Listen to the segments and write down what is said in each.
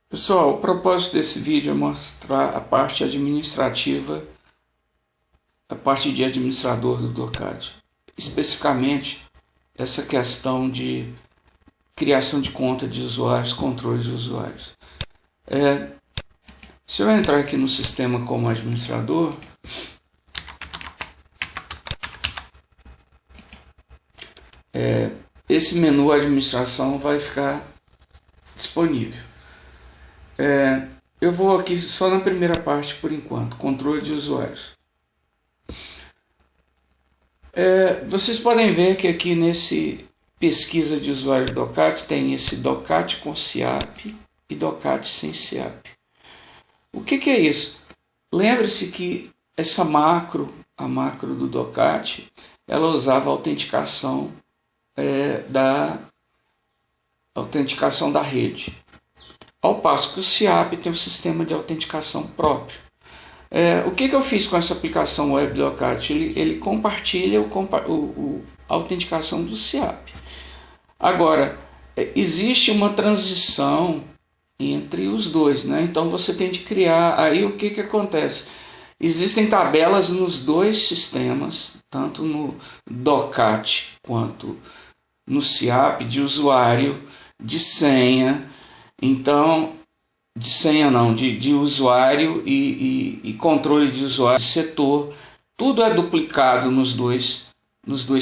Pessoal, o propósito desse vídeo é mostrar a parte administrativa, a parte de administrador do Docate. Especificamente, essa questão de criação de conta de usuários, controle de usuários. Se eu entrar aqui no sistema como administrador, esse menu administração vai ficar disponível. Eu vou aqui só na primeira parte por enquanto, controle de usuários. Vocês podem ver que aqui nesse pesquisa de usuário Docate tem esse Docate com SIAP e Docate sem SIAP. O que é isso? Lembre-se que essa macro, a macro do Docate, ela usava a autenticação da rede. Ao passo que o SIAP tem um sistema de autenticação próprio. O que eu fiz com essa aplicação web do Docate? Ele compartilha a autenticação do SIAP. Agora, existe uma transição entre os dois, né? Então você tem de criar. Aí o que acontece? Existem tabelas nos dois sistemas, tanto no Docate quanto no SIAP, de usuário, de senha. Então, de senha não, de usuário e controle de usuário, de setor, tudo é duplicado nos dois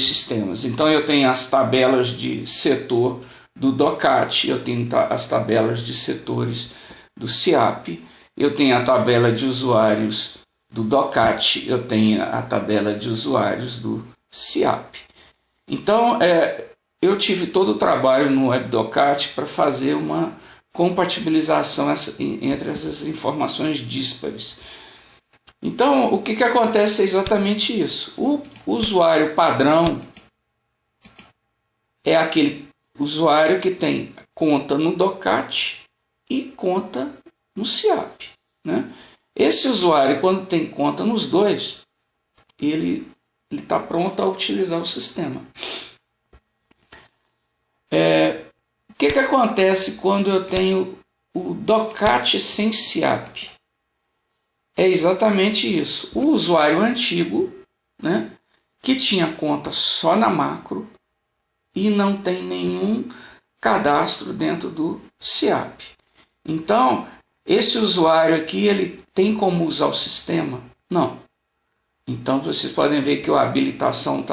sistemas. Então eu tenho as tabelas de setor do Docate, eu tenho as tabelas de setores do SIAP, eu tenho a tabela de usuários do Docate, eu tenho a tabela de usuários do SIAP. Então eu tive todo o trabalho no WebDocate para fazer uma compatibilização entre essas informações díspares. Então, o que acontece é exatamente isso. O usuário padrão é aquele usuário que tem conta no Docate e conta no SIAP, né? Esse usuário, quando tem conta nos dois, ele está pronto a utilizar o sistema. O que acontece quando eu tenho o Docate sem SIAP? É exatamente isso. O usuário antigo, né, que tinha conta só na macro e não tem nenhum cadastro dentro do SIAP. Então, esse usuário aqui, ele tem como usar o sistema? Não. Então, vocês podem ver que a habilitação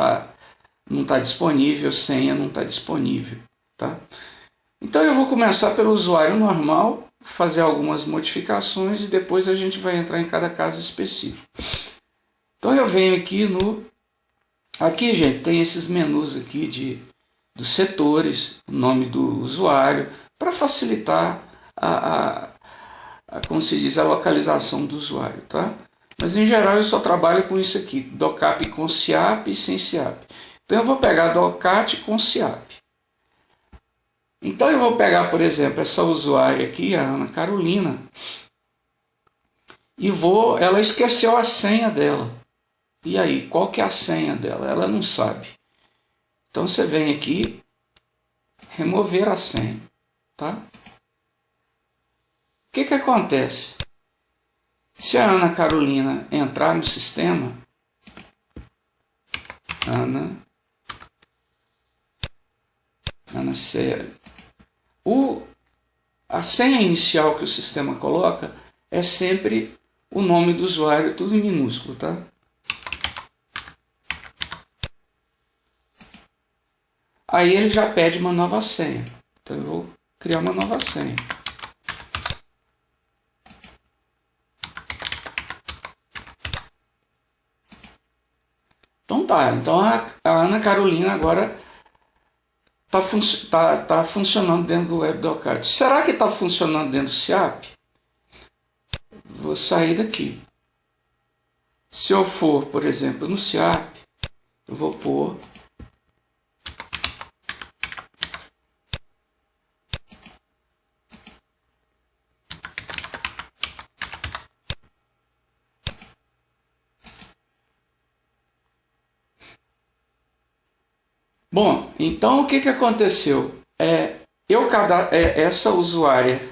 não está disponível, senha não está disponível. Tá? Então eu vou começar pelo usuário normal, fazer algumas modificações e depois a gente vai entrar em cada caso específico. Então eu venho aqui Aqui, gente, tem esses menus aqui dos setores, o nome do usuário, para facilitar como se diz, a localização do usuário. Tá? Mas em geral eu só trabalho com isso aqui, Docate com SIAP e sem SIAP. Então eu vou pegar Docate com SIAP. Então eu vou pegar, por exemplo, essa usuária aqui, a Ana Carolina, e ela esqueceu a senha dela. E aí, qual que é a senha dela? Ela não sabe. Então você vem aqui, remover a senha, tá? O que acontece? Se a Ana Carolina entrar no sistema, Ana Célia, a senha inicial que o sistema coloca é sempre o nome do usuário, tudo em minúsculo, tá? Aí ele já pede uma nova senha. Então eu vou criar uma nova senha. Então tá, então a Ana Carolina agora está funcionando dentro do WebDocate. Será que está funcionando dentro do SIAP? Vou sair daqui. Se eu for, por exemplo, no SIAP, eu vou pôr Bom, então o que aconteceu? Essa usuária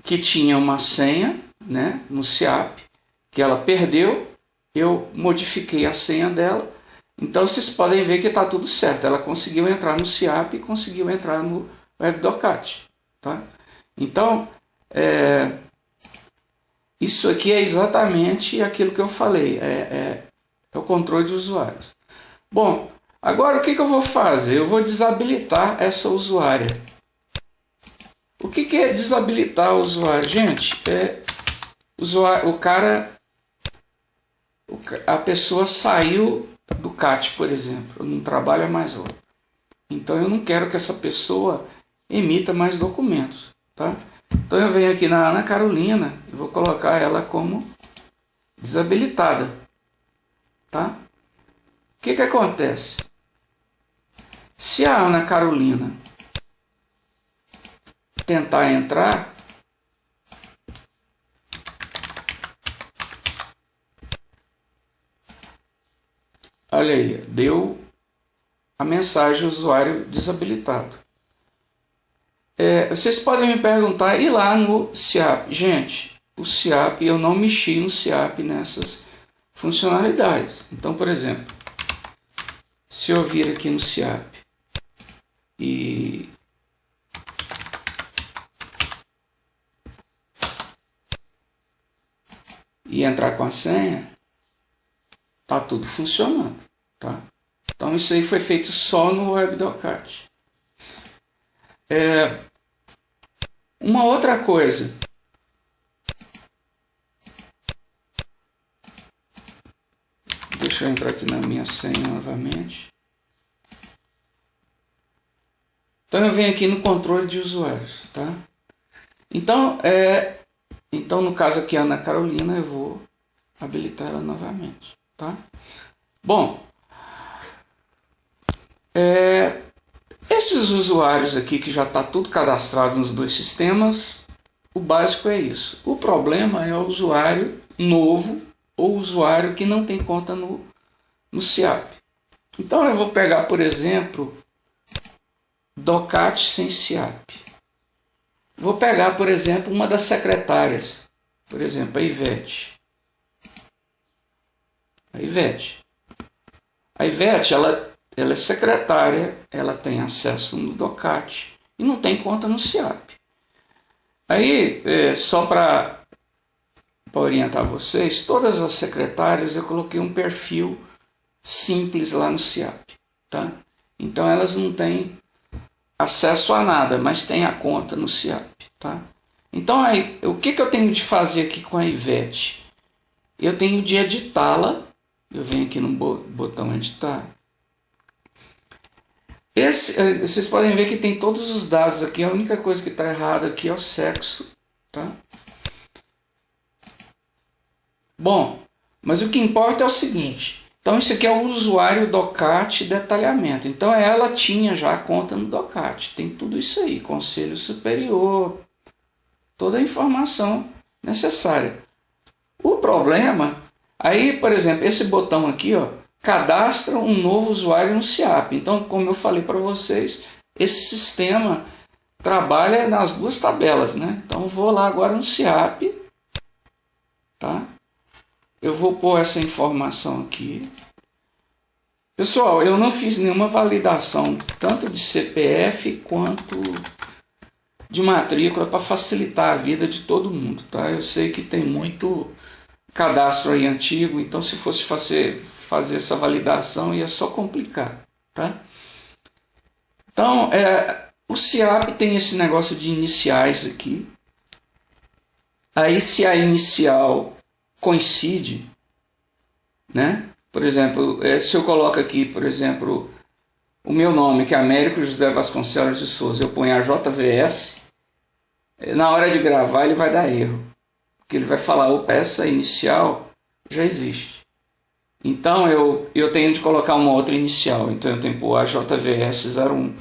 que tinha uma senha, né, no SIAP, que ela perdeu, eu modifiquei a senha dela. Então vocês podem ver que está tudo certo. Ela conseguiu entrar no SIAP e conseguiu entrar no WebDocat. Tá? Então, isso aqui é exatamente aquilo que eu falei. É o controle de usuários. Bom, agora o que eu vou fazer? Eu vou desabilitar essa usuária. O que é desabilitar o usuário? Gente, a pessoa saiu do CAT, por exemplo, não trabalha mais lá. Então eu não quero que essa pessoa emita mais documentos, tá? Então eu venho aqui na Ana Carolina e vou colocar ela como desabilitada, tá? O que acontece? Se a Ana Carolina tentar entrar, olha aí, deu a mensagem usuário desabilitado. Vocês podem me perguntar, e lá no SIAP? Gente, o SIAP, eu não mexi no SIAP nessas funcionalidades. Então, por exemplo, se eu vir aqui no SIAP e entrar com a senha, tá tudo funcionando, tá? Então isso aí foi feito só no WebDocat. Uma outra coisa, deixa eu entrar aqui na minha senha novamente. Então eu venho aqui no controle de usuários, tá? Então no caso aqui a Ana Carolina, eu vou habilitar ela novamente, tá? Bom, esses usuários aqui que já está tudo cadastrado nos dois sistemas, o básico é isso. O problema é o usuário novo ou usuário que não tem conta no SIAP. Então eu vou pegar, por exemplo, Docat sem SIAP. Vou pegar, por exemplo, uma das secretárias, por exemplo, a Ivete. A Ivete, ela é secretária, ela tem acesso no Docat e não tem conta no SIAP. Aí, só para orientar vocês, todas as secretárias eu coloquei um perfil simples lá no SIAP, tá? Então elas não têm acesso a nada, mas tem a conta no SIAP, tá? Então aí, o que eu tenho de fazer aqui com a Ivete? Eu tenho de editá-la. Eu venho aqui no botão editar. Vocês podem ver que tem todos os dados aqui. A única coisa que está errada aqui é o sexo, tá? Bom, mas o que importa é o seguinte. Então isso aqui é o usuário Docat detalhamento. Então ela tinha já a conta no Docat. Tem tudo isso aí, conselho superior, toda a informação necessária. O problema, aí por exemplo, esse botão aqui, ó, cadastra um novo usuário no SIAP. Então, como eu falei para vocês, esse sistema trabalha nas duas tabelas, né? Então eu vou lá agora no SIAP, tá? Eu vou pôr essa informação aqui. Pessoal, eu não fiz nenhuma validação, tanto de CPF quanto de matrícula, para facilitar a vida de todo mundo, tá? Eu sei que tem muito cadastro aí antigo, então se fosse fazer essa validação ia só complicar, tá? Então, o SIAP tem esse negócio de iniciais aqui. Aí se a inicial coincide, né? Por exemplo, se eu coloco aqui, por exemplo, o meu nome, que é Américo José Vasconcelos de Souza, eu ponho a JVS, na hora de gravar ele vai dar erro. Porque ele vai falar, opa, essa inicial já existe. Então eu tenho de colocar uma outra inicial. Então eu tenho que pôr a JVS01.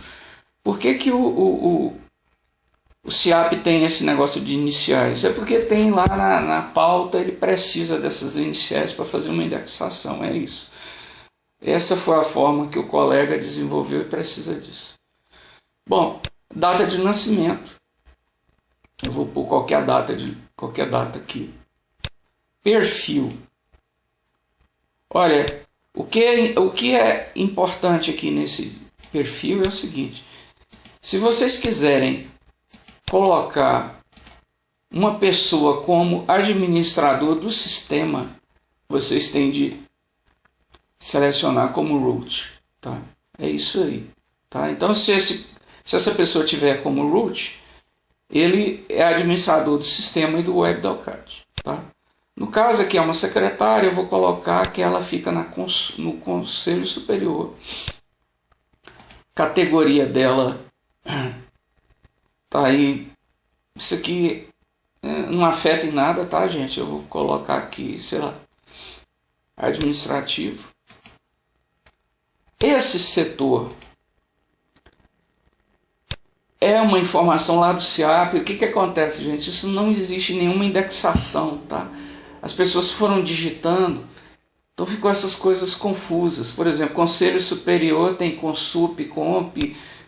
Por que o SIAP tem esse negócio de iniciais? É porque tem lá na pauta, ele precisa dessas iniciais para fazer uma indexação, é isso. Essa foi a forma que o colega desenvolveu e precisa disso. Bom, data de nascimento. Eu vou pôr qualquer data aqui. Perfil. Olha, o que é importante aqui nesse perfil é o seguinte: se vocês quiserem colocar uma pessoa como administrador do sistema, vocês têm de selecionar como root, tá? É isso aí, tá? Então, se essa pessoa tiver como root, ele é administrador do sistema e do WebDoCAD, tá? No caso aqui é uma secretária, eu vou colocar que ela fica no Conselho Superior. Categoria dela tá aí. Isso aqui não afeta em nada, tá, gente? Eu vou colocar aqui, sei lá, administrativo. Esse setor é uma informação lá do SIAP. O que acontece, gente? Isso não existe nenhuma indexação, tá? As pessoas foram digitando, então ficou essas coisas confusas. Por exemplo, Conselho Superior tem Consup, Comp,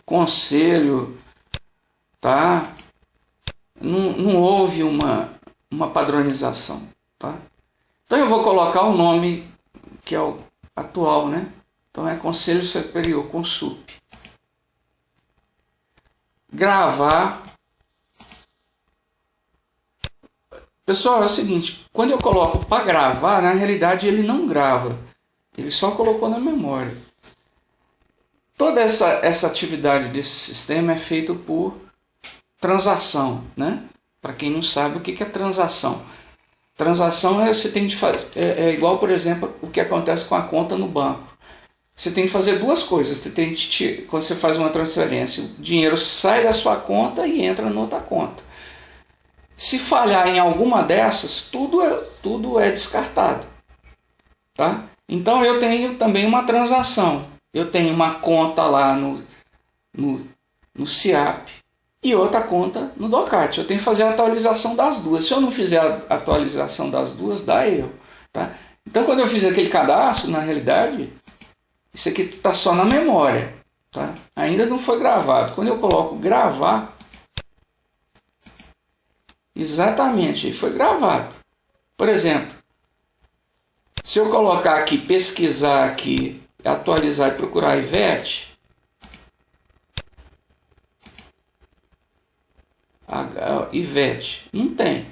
Conselho, tá? Não houve uma padronização, tá? Então eu vou colocar o nome que é o atual, né? Então é Conselho Superior, Consup. Gravar. Pessoal, é o seguinte, quando eu coloco para gravar, na realidade ele não grava, ele só colocou na memória. Toda essa atividade desse sistema é feita por transação, né? Para quem não sabe o que é transação. Transação você tem de fazer, é igual, por exemplo, o que acontece com a conta no banco. Você tem que fazer duas coisas. Quando você faz uma transferência, o dinheiro sai da sua conta e entra na outra conta. Se falhar em alguma dessas, tudo é descartado, tá? Então eu tenho também uma transação. Eu tenho uma conta lá no SIAP e outra conta no DOCAT. Eu tenho que fazer a atualização das duas. Se eu não fizer a atualização das duas, dá erro, tá? Então quando eu fiz aquele cadastro, na realidade, isso aqui está só na memória, tá? Ainda não foi gravado. Quando eu coloco gravar, exatamente, foi gravado. Por exemplo, se eu colocar aqui, pesquisar aqui, atualizar e procurar Ivete, Ivete, não tem.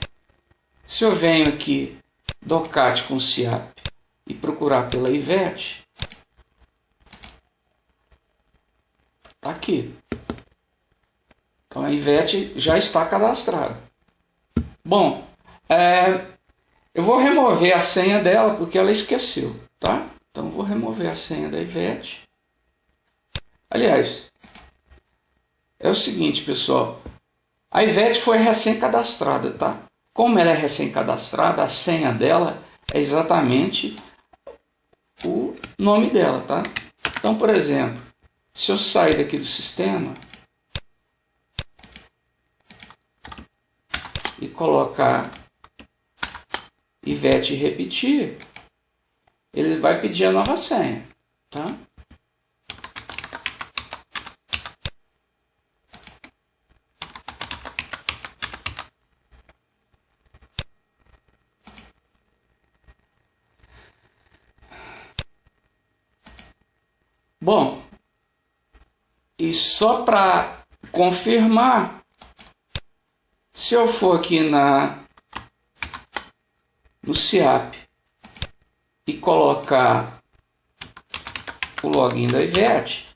Se eu venho aqui, DOCAT com SIAP, e procurar pela Ivete, tá aqui. Então a Ivete já está cadastrada. Bom, eu vou remover a senha dela porque ela esqueceu, tá? Então eu vou remover a senha da Ivete. Aliás, é o seguinte, pessoal. A Ivete foi recém-cadastrada, tá? Como ela é recém-cadastrada, a senha dela é exatamente o nome dela, tá? Então, por exemplo, se eu sair daqui do sistema e colocar Ivete e repetir, ele vai pedir a nova senha, tá? Bom, e só para confirmar, se eu for aqui no SIAP e colocar o login da Ivete,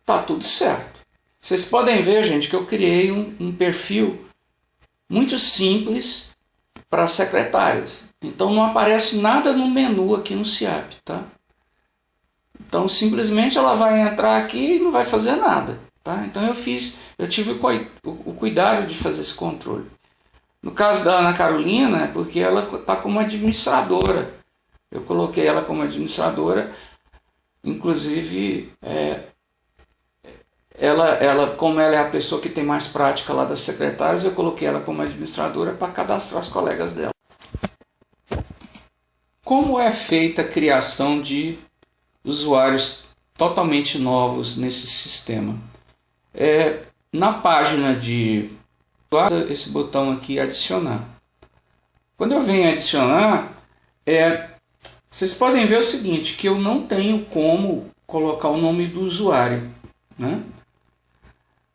tá tudo certo. Vocês podem ver, gente, que eu criei um perfil muito simples para secretárias. Então não aparece nada no menu aqui no SIAP, tá? Então simplesmente ela vai entrar aqui e não vai fazer nada, tá? Então eu tive o cuidado de fazer esse controle. No caso da Ana Carolina, é porque ela está como administradora. Eu coloquei ela como administradora, inclusive como ela é a pessoa que tem mais prática lá das secretárias, eu coloquei ela como administradora para cadastrar os colegas dela. Como é feita a criação de usuários totalmente novos nesse sistema. Na página de esse botão aqui, adicionar. Quando eu venho adicionar, vocês podem ver o seguinte, que eu não tenho como colocar o nome do usuário, né?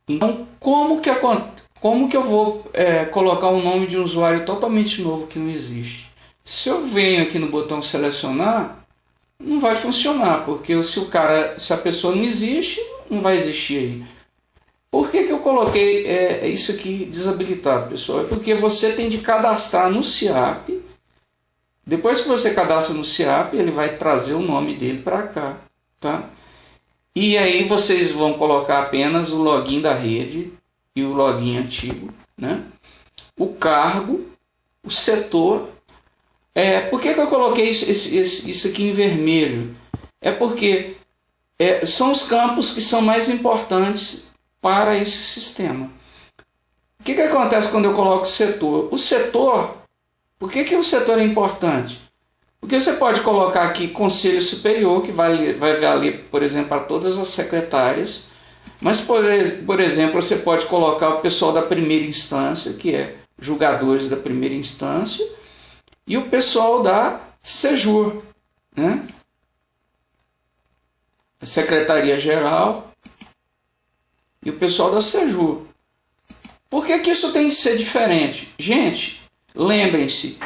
Então, como que eu vou colocar um nome de um usuário totalmente novo que não existe? Se eu venho aqui no botão selecionar, não vai funcionar, porque se a pessoa não existe, não vai existir aí. Por que eu coloquei isso aqui desabilitado, pessoal? É porque você tem de cadastrar no SIAP. Depois que você cadastra no SIAP, ele vai trazer o nome dele para cá, tá? E aí vocês vão colocar apenas o login da rede e o login antigo, né? O cargo, o setor. Por que eu coloquei isso aqui em vermelho? É porque são os campos que são mais importantes para esse sistema. O que acontece quando eu coloco setor? O setor, por que o setor é importante? Porque você pode colocar aqui Conselho Superior, que vai valer, por exemplo, para todas as secretárias, mas, por exemplo, você pode colocar o pessoal da primeira instância, que é julgadores da primeira instância, e o pessoal da SEJUR, né? Secretaria-Geral e o pessoal da SEJUR. Por que isso tem que ser diferente? Gente, lembrem-se,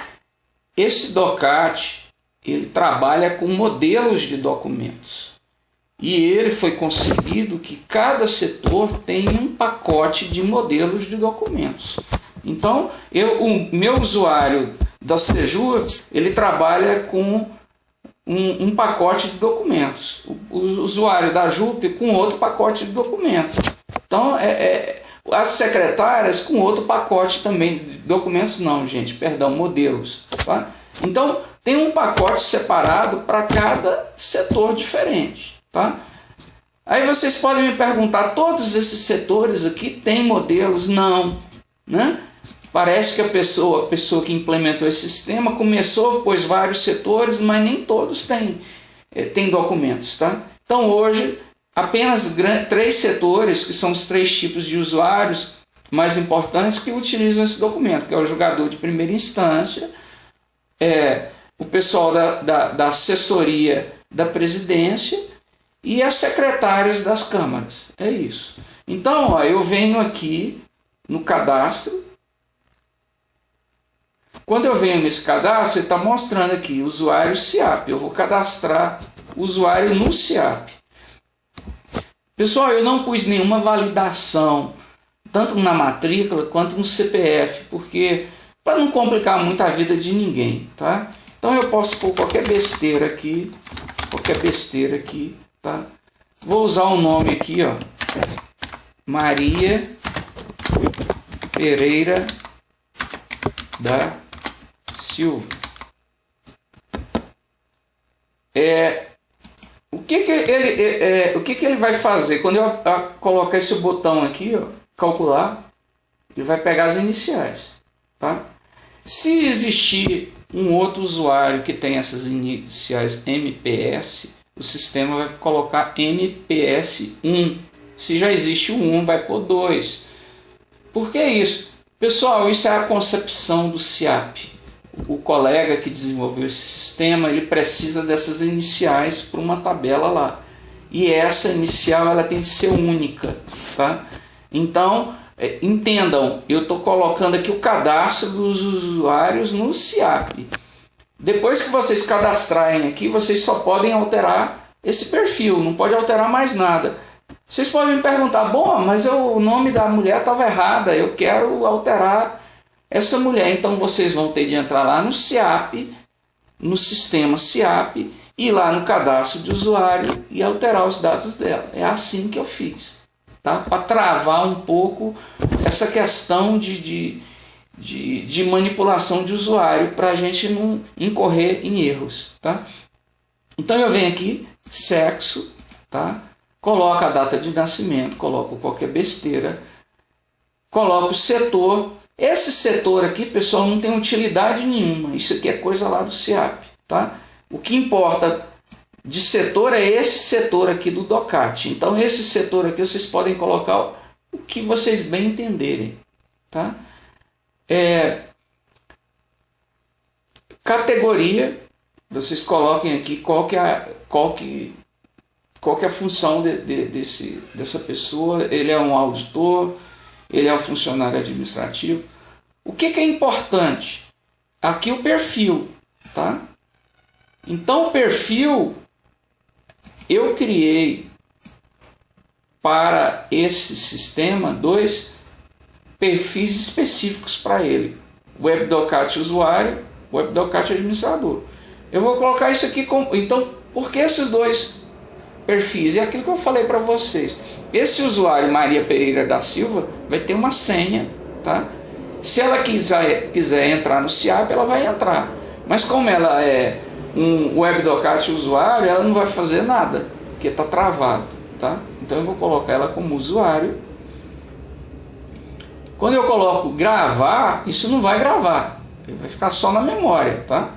esse DOCAT, ele trabalha com modelos de documentos. E ele foi concebido que cada setor tem um pacote de modelos de documentos. Então, o meu usuário da SEJUR, ele trabalha com um pacote de documentos. O usuário da JUP com outro pacote de documentos. Então, as secretárias com outro pacote também de documentos, modelos. Tá? Então, tem um pacote separado para cada setor diferente. Tá? Aí vocês podem me perguntar, todos esses setores aqui têm modelos? Não. Né? Parece que a pessoa que implementou esse sistema começou, pôs vários setores, mas nem todos têm documentos. Tá? Então hoje, apenas 3 setores, que são os 3 tipos de usuários mais importantes que utilizam esse documento, que é o julgador de primeira instância, o pessoal da assessoria da presidência e as secretárias das câmaras. É isso. Então, eu venho aqui no cadastro. Quando eu venho nesse cadastro, ele está mostrando aqui, usuário SIAP. Eu vou cadastrar o usuário no SIAP. Pessoal, eu não pus nenhuma validação, tanto na matrícula quanto no CPF, porque para não complicar muito a vida de ninguém, tá? Então eu posso pôr qualquer besteira aqui, tá? Vou usar o nome aqui, ó, Maria Pereira da Silva. O que ele vai fazer? Quando eu colocar esse botão aqui, ó, calcular, ele vai pegar as iniciais, tá? Se existir um outro usuário que tem essas iniciais MPS, o sistema vai colocar MPS 1. Se já existe o 1, vai pôr 2. Por que isso? Pessoal, isso é a concepção do SIAP. O colega que desenvolveu esse sistema, ele precisa dessas iniciais para uma tabela lá. E essa inicial ela tem que ser única. Tá? Então, entendam, eu estou colocando aqui o cadastro dos usuários no SIAP. Depois que vocês cadastrarem aqui, vocês só podem alterar esse perfil, não pode alterar mais nada. Vocês podem me perguntar, bom, mas o nome da mulher estava errada, eu quero alterar essa mulher. Então vocês vão ter de entrar lá no SIAP, no sistema SIAP, ir lá no cadastro de usuário e alterar os dados dela. É assim que eu fiz, tá? Para travar um pouco essa questão de manipulação de usuário, para a gente não incorrer em erros. Tá? Então eu venho aqui, sexo, tá? Coloco a data de nascimento, coloco qualquer besteira, coloco o setor. Esse setor aqui, pessoal, não tem utilidade nenhuma. Isso aqui é coisa lá do SIAP. Tá? O que importa de setor é esse setor aqui do DOCAT. Então esse setor aqui vocês podem colocar o que vocês bem entenderem, tá? Categoria, vocês coloquem aqui qual que é a função dessa pessoa. Ele é um auditor, ele é um funcionário administrativo. O que é importante? Aqui o perfil, tá? Então o perfil eu criei para esse sistema 2 perfis específicos para ele: WebDoCat usuário, WebDoCat administrador. Eu vou colocar isso aqui como. Então, por que esses 2 perfis? É aquilo que eu falei para vocês. Esse usuário Maria Pereira da Silva vai ter uma senha, tá? Se ela quiser entrar no SIAP, ela vai entrar. Mas como ela é um WebDoCat usuário, ela não vai fazer nada, porque está travado, tá? Então eu vou colocar ela como usuário. Quando eu coloco gravar, isso não vai gravar, ele vai ficar só na memória, tá?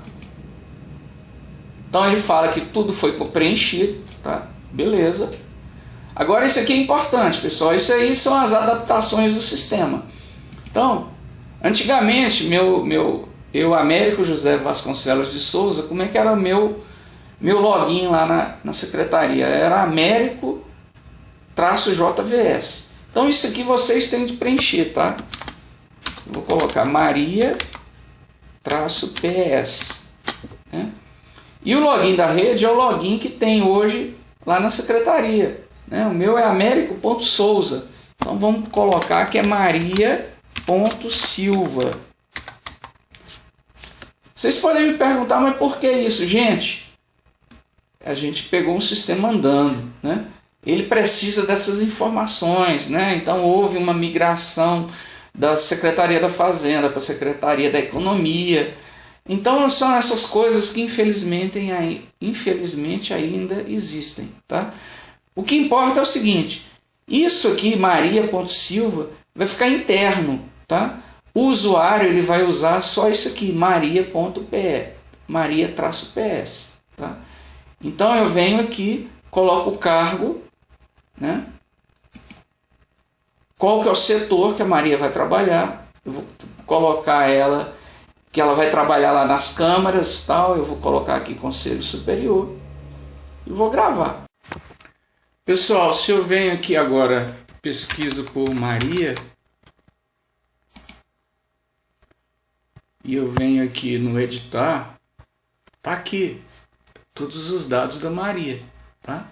Então ele fala que tudo foi preenchido, tá? Beleza. Agora isso aqui é importante, pessoal. Isso aí são as adaptações do sistema. Então, antigamente, eu, Américo José Vasconcelos de Souza, como é que era o meu login lá na secretaria? Era Américo-JVS. Então isso aqui vocês têm de preencher, tá? Eu vou colocar Maria-PS, né? E o login da rede é o login que tem hoje lá na secretaria, né? O meu é américo.souza. Então vamos colocar que é maria.silva. Vocês podem me perguntar, mas por que isso? Gente, a gente pegou um sistema andando, né? Ele precisa dessas informações, né? Então houve uma migração da Secretaria da Fazenda para a Secretaria da Economia. Então são essas coisas que infelizmente ainda existem, tá? O que importa é o seguinte: isso aqui, Maria.silva, vai ficar interno, tá? O usuário ele vai usar só isso aqui, Maria-PS, tá? Então eu venho aqui, coloco o cargo, né? Qual que é o setor que a Maria vai trabalhar? Eu vou colocar ela, que ela vai trabalhar lá nas câmaras, tal. Eu vou colocar aqui Conselho Superior e vou gravar. Pessoal, se eu venho aqui agora, pesquiso por Maria, e eu venho aqui no editar, tá aqui todos os dados da Maria, tá?